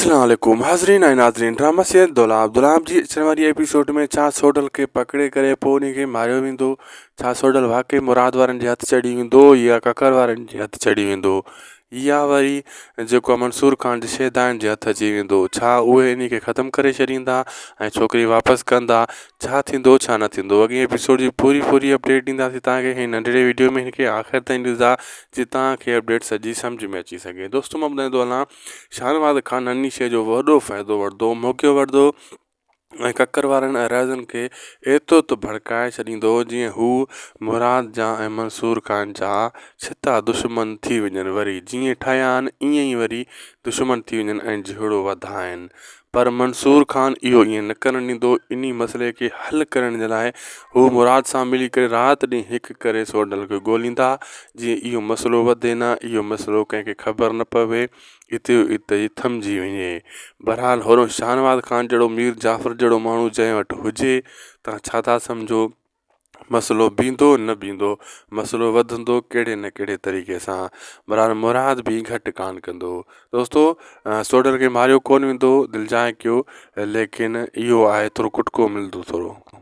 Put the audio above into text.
अस्सलाम वालेकुम हाज़रीन ऐं नाज़रीन। ड्रामा सीरियल दुलाब जी अचण वारी एपिसोड में छा सोडल खे पकिड़े करे पोइ उन खे मारियो वेंदो, छा सोडल वाकई मुराद वारनि जे हथ चढ़ी वेंदो या ककर वारनि जे हथ चढ़ी वेंदो, या वरी जेको आहे मंसूर खान जे शहदान जे हथ अची वेंदो, छा उहे इन खे ख़तमु करे छॾींदा ऐं छोकिरी वापसि कंदा, छा थींदो छा न थींदो। अॻे एपिसोड जी पूरी अपडेट ॾींदासीं तव्हांखे हिन नंढिड़े वीडियो में। हिनखे आख़िर ताईं ॾिसंदा जीअं तव्हांखे अपडेट सॼी सम्झ में अची सघे। दोस्तों मां ॿुधाईंदो हलां, शाहनवाज़ ख़ान अन्नी शइ जो वॾो फ़ाइदो वठंदो, मौक़ो वठंदो ऐं ककर वारनि अराज़नि खे एतिरो त भड़काए छॾींदो जीअं हू मुराद जा ऐं मंसूर खान जा छिता दुश्मन थी वञनि, वरी जीअं ठाहिया आहिनि ईअं ई वरी दुश्मन थी वञनि ऐं झगड़ो वधाइनि। पर मंसूर खान इहो ईअं न करणु ॾींदो। इन मसइले खे हल करण जे लाइ हू मुराद सां मिली करे राति ॾींहुं हिकु करे सोडल खे ॻोल्हींदा जीअं इहो मसइलो वधे न, इहो मसइलो कंहिंखे ख़बर न पवे, इते ई थमिजी वञे। बहरहाल होरो शाहनवाज़ ख़ान जहिड़ो मीर जाफ़र जहिड़ो माण्हू जंहिं वटि हुजे, तव्हां छा था सम्झो मसइलो बीहंदो न बीहंदो, मसइलो वधंदो कहिड़े न कहिड़े तरीक़े सां। बहरहाल मुराद बि घटि कान कंदो। दोस्तों सोडल खे मारियो कोन वेंदो, दिलि जाए कयो, लेकिन इहो आहे थोरो कुटको मिलंदो थोरो।